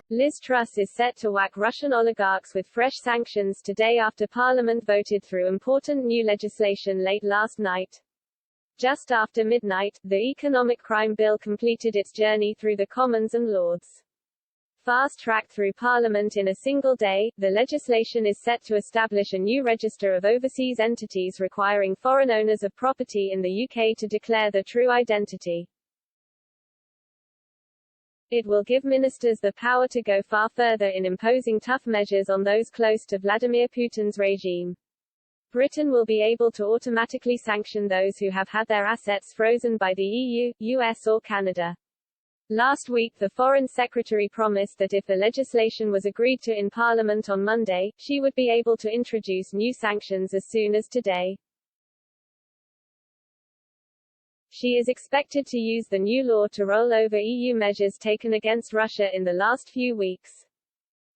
Liz Truss is set to whack Russian oligarchs with fresh sanctions today after Parliament voted through important new legislation late last night. Just after midnight, the economic crime bill completed its journey through the Commons and Lords. Fast-tracked through Parliament in a single day, the legislation is set to establish a new register of overseas entities requiring foreign owners of property in the UK to declare their true identity. It will give ministers the power to go far further in imposing tough measures on those close to Vladimir Putin's regime. Britain will be able to automatically sanction those who have had their assets frozen by the EU, US or Canada. Last week the Foreign Secretary promised that if the legislation was agreed to in Parliament on Monday, she would be able to introduce new sanctions as soon as today. She is expected to use the new law to roll over EU measures taken against Russia in the last few weeks.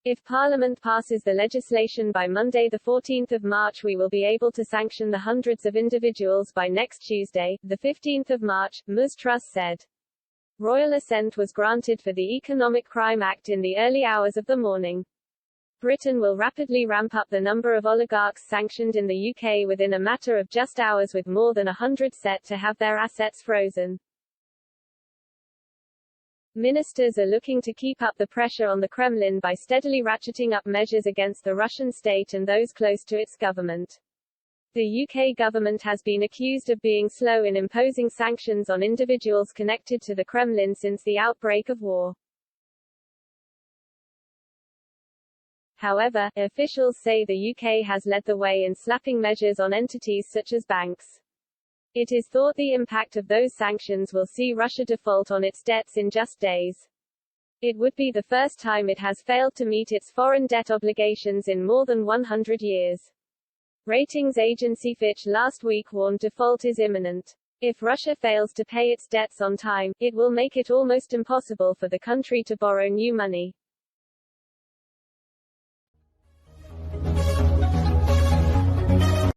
If Parliament passes the legislation by Monday 14 March, we will be able to sanction the hundreds of individuals by next Tuesday, 15 March, Ms. Truss said. Royal assent was granted for the Economic Crime Act in the early hours of the morning. Britain will rapidly ramp up the number of oligarchs sanctioned in the UK within a matter of just hours, with more than 100 set to have their assets frozen. Ministers are looking to keep up the pressure on the Kremlin by steadily ratcheting up measures against the Russian state and those close to its government. The UK government has been accused of being slow in imposing sanctions on individuals connected to the Kremlin since the outbreak of war. However, officials say the UK has led the way in slapping measures on entities such as banks. It is thought the impact of those sanctions will see Russia default on its debts in just days. It would be the first time it has failed to meet its foreign debt obligations in more than 100 years. Ratings agency Fitch last week warned default is imminent. If Russia fails to pay its debts on time, it will make it almost impossible for the country to borrow new money.